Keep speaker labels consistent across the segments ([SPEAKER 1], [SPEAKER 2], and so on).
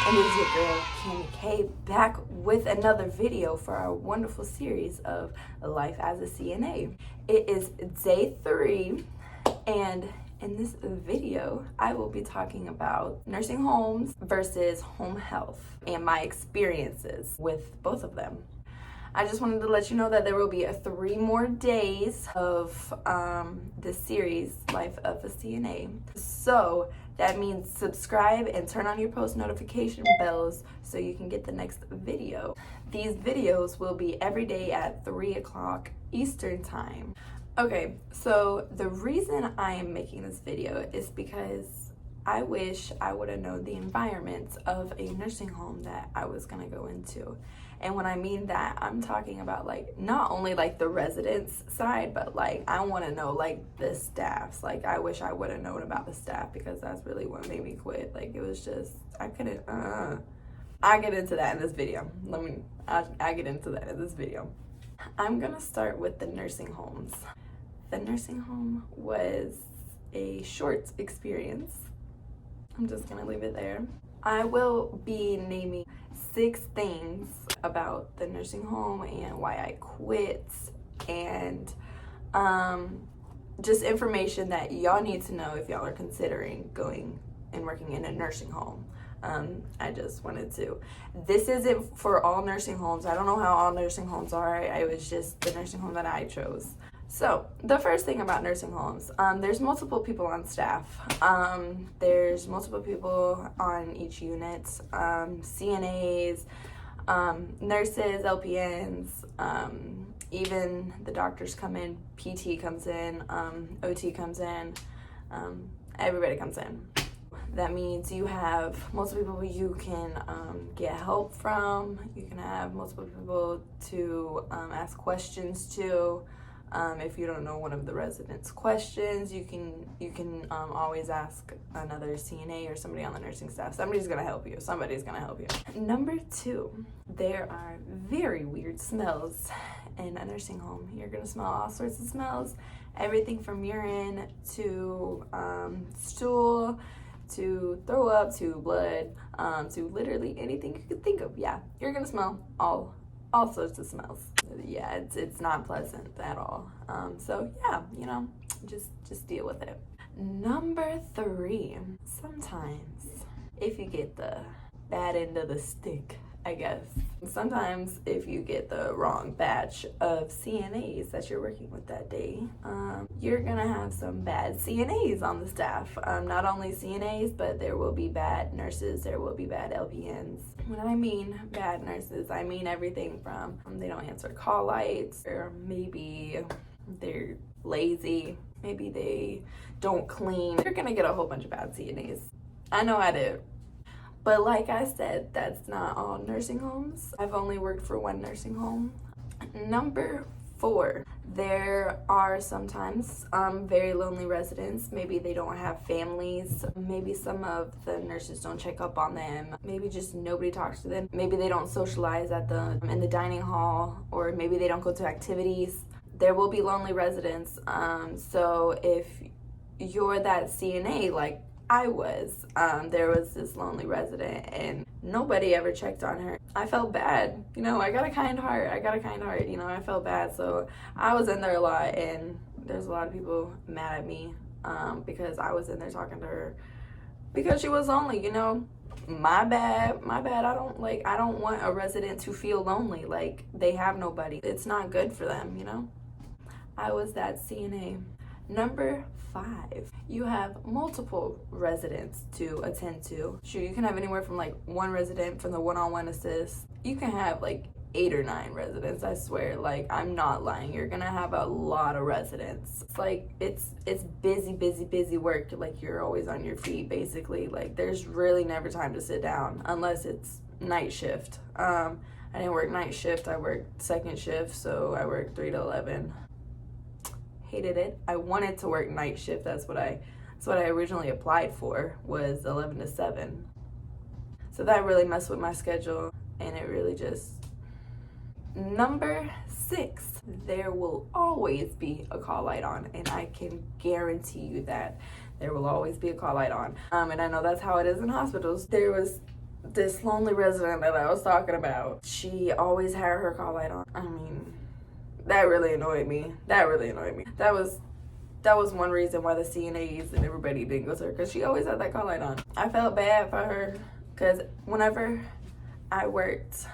[SPEAKER 1] And it's your girl, Candy K, back with another video for our wonderful series of Life as a CNA. It is day 3, and in this video, I will be talking about nursing homes versus home health and my experiences with both of them. I just wanted to let you know that there will be 3 more days of this series, Life of a CNA. So that means subscribe and turn on your post notification bells so you can get the next video. These videos will be every day at 3 o'clock Eastern time. Okay, so the reason I am making this video is because I wish I would have known the environment of a nursing home that I was gonna go into. And when I mean that, I'm talking about like not only like the residents side, but like I want to know like the staffs. Like I wish I would have known about the staff, because that's really what made me quit. Like it was just, I couldn't, I get into that in this video. I get into that in this video. I'm gonna start with the nursing homes. The nursing home was a short experience. I'm just gonna leave it there. I will be naming 6 things about the nursing home and why I quit, and just information that y'all need to know if y'all are considering going and working in a nursing home. I just wanted to. This isn't for all nursing homes. I don't know how all nursing homes are. It was just the nursing home that I chose. So the first thing about nursing homes, there's multiple people on staff. There's multiple people on each unit, CNAs, nurses, LPNs, even the doctors come in, PT comes in, OT comes in, everybody comes in. That means you have multiple people you can get help from. You can have multiple people to ask questions to. If you don't know one of the residents' questions, you can always ask another CNA or somebody on the nursing staff. Somebody's gonna help you. Somebody's gonna help you. Number 2, there are very weird smells in a nursing home. You're gonna smell all sorts of smells, everything from urine to stool, to throw up, to blood, to literally anything you could think of. Yeah, you're gonna smell all sorts of smells. Yeah, it's not pleasant at all. So yeah, you know, just deal with it. Number 3, sometimes if you get the bad end of the stick, I guess. Sometimes if you get the wrong batch of CNAs that you're working with that day, you're gonna have some bad CNAs on the staff. Not only CNAs, but there will be bad nurses, there will be bad LPNs. When I mean bad nurses, I mean everything from they don't answer call lights, or maybe they're lazy, maybe they don't clean. You're gonna get a whole bunch of bad CNAs. I know I did. But like I said, that's not all nursing homes. I've only worked for one nursing home. Number 4, there are sometimes very lonely residents. Maybe they don't have families. Maybe some of the nurses don't check up on them. Maybe just nobody talks to them. Maybe they don't socialize in the dining hall, or maybe they don't go to activities. There will be lonely residents. So if you're that CNA, like I was, there was this lonely resident and nobody ever checked on her. I felt bad. You know, I got a kind heart. You know, I felt bad. So I was in there a lot, and there's a lot of people mad at me because I was in there talking to her because she was lonely, you know. My bad. I don't want a resident to feel lonely, like they have nobody. It's not good for them, you know. I was that CNA. Number 5, you have multiple residents to attend to. Sure, you can have anywhere from like 1 resident from the one-on-one assist. You can have like 8 or 9 residents, I swear. Like, I'm not lying. You're gonna have a lot of residents. It's like, it's busy work. Like, you're always on your feet, basically. Like, there's really never time to sit down unless it's night shift. I didn't work night shift. I worked second shift, so I worked 3 to 11. Hated it. I wanted to work night shift. That's what I originally applied for, was 11 to 7. So that really messed with my schedule, and it really just. Number 6, there will always be a call light on, and I can guarantee you that there will always be a call light on. And I know that's how it is in hospitals. There was this lonely resident that I was talking about, she always had her call light on. I mean, that really annoyed me. That was one reason why the CNAs and everybody didn't go to her, because she always had that call light on. I felt bad for her, because whenever I worked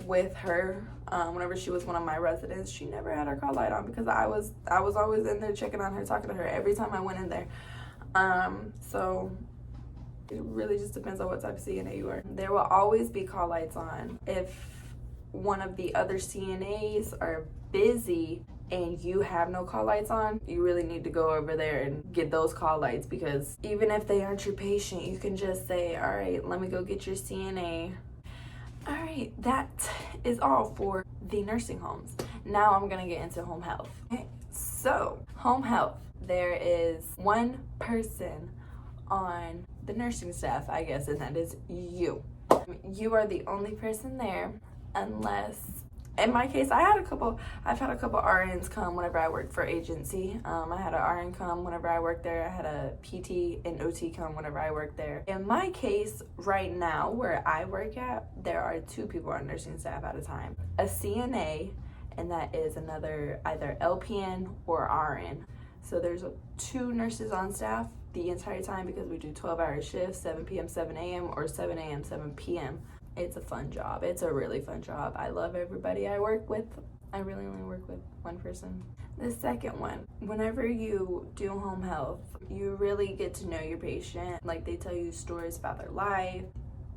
[SPEAKER 1] with her, whenever she was one of my residents, she never had her call light on, because I was always in there checking on her, talking to her every time I went in there. So it really just depends on what type of CNA you are. There will always be call lights on. If one of the other CNAs are busy and you have no call lights on, you really need to go over there and get those call lights, because even if they aren't your patient, you can just say, all right, let me go get your CNA. All right, that is all for the nursing homes. Now I'm gonna get into home health. Okay, so home health, there is one person on the nursing staff, I guess, and that is you. You are the only person there, unless, in my case, I've had a couple RNs come whenever I worked for agency. I had an RN come whenever I worked there. I had a PT and OT come whenever I worked there. In my case, right now, where I work at, there are 2 people on nursing staff at a time. A CNA, and that is another either LPN or RN. So there's 2 nurses on staff the entire time, because we do 12-hour shifts, 7 p.m., 7 a.m., or 7 a.m., 7 p.m. It's a fun job. It's a really fun job. I love everybody I work with. I really only work with one person. The second one, whenever you do home health, you really get to know your patient. Like, they tell you stories about their life,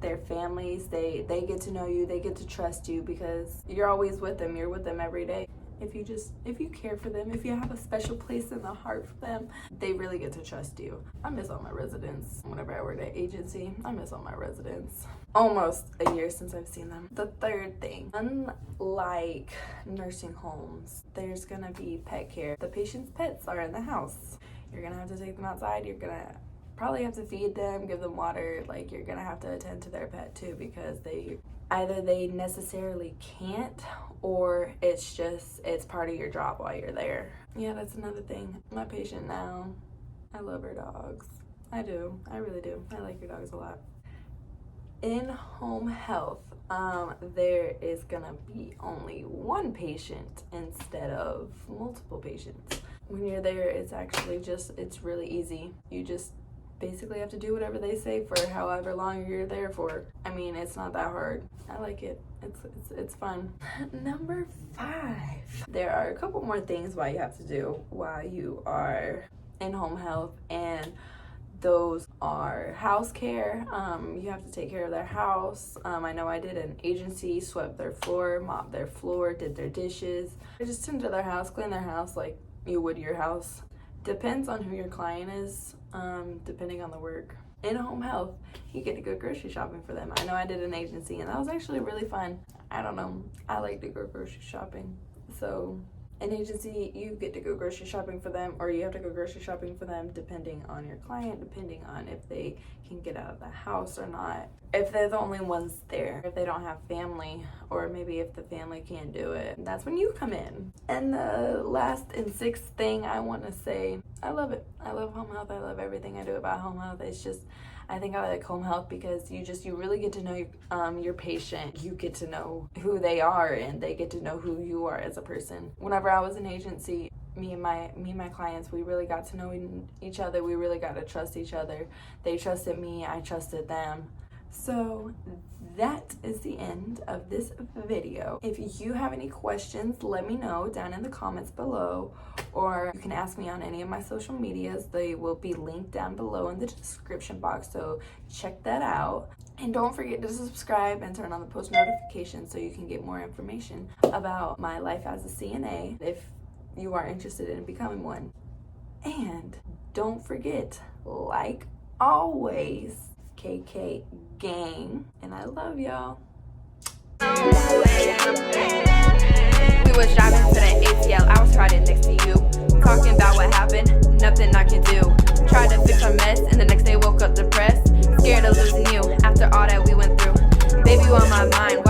[SPEAKER 1] their families. They get to know you. They get to trust you, because you're always with them. You're with them every day. If you care for them, if you have a special place in the heart for them, they really get to trust you. I miss all my residents. Whenever I worked at agency, I miss all my residents. Almost a year since I've seen them. The third thing, unlike nursing homes, there's gonna be pet care. The patient's pets are in the house. You're gonna have to take them outside. You're gonna probably have to feed them, give them water. Like, you're gonna have to attend to their pet too, because either they necessarily can't, or it's part of your job while you're there. Yeah, that's another thing. My patient now, I love her dogs. I do. I really do. I like your dogs a lot. In home health, there is gonna be only one patient instead of multiple patients. When you're there, it's really easy. You just basically have to do whatever they say for however long you're there for. I mean, it's not that hard. I like it. It's fun. Number 5. There are a couple more things you have to do while you are in home health, and those are house care. You have to take care of their house. I know I did an agency, swept their floor, mopped their floor, did their dishes. I just tend to their house, clean their house like you would your house. Depends on who your client is, depending on the work. In home health, you get to go grocery shopping for them. I know I did an agency, and that was actually really fun. I don't know, I like to go grocery shopping. So an agency, you get to go grocery shopping for them, or you have to go grocery shopping for them, depending on your client, depending on if they can get out of the house or not. If they're the only ones there, if they don't have family, or maybe if the family can't do it, that's when you come in. And the last and 6th thing I want to say, I love it. I love home health. I love everything I do about home health. It's just, I think I like home health because you really get to know your patient. You get to know who they are, and they get to know who you are as a person. Whenever I was in agency, me and my clients, we really got to know each other. We really got to trust each other. They trusted me, I trusted them. So that is the end of this video. If you have any questions, let me know down in the comments below, or you can ask me on any of my social medias. They will be linked down below in the description box, so check that out. And don't forget to subscribe and turn on the post notifications so you can get more information about my life as a CNA if you are interested in becoming one. And don't forget, like always, KK gang, and I love y'all. We was driving to the ATL, I was riding next to you, talking about what happened, nothing I can do. Tried to fix our mess, and the next day woke up depressed, scared of losing you after all that we went through. Baby, you on my mind,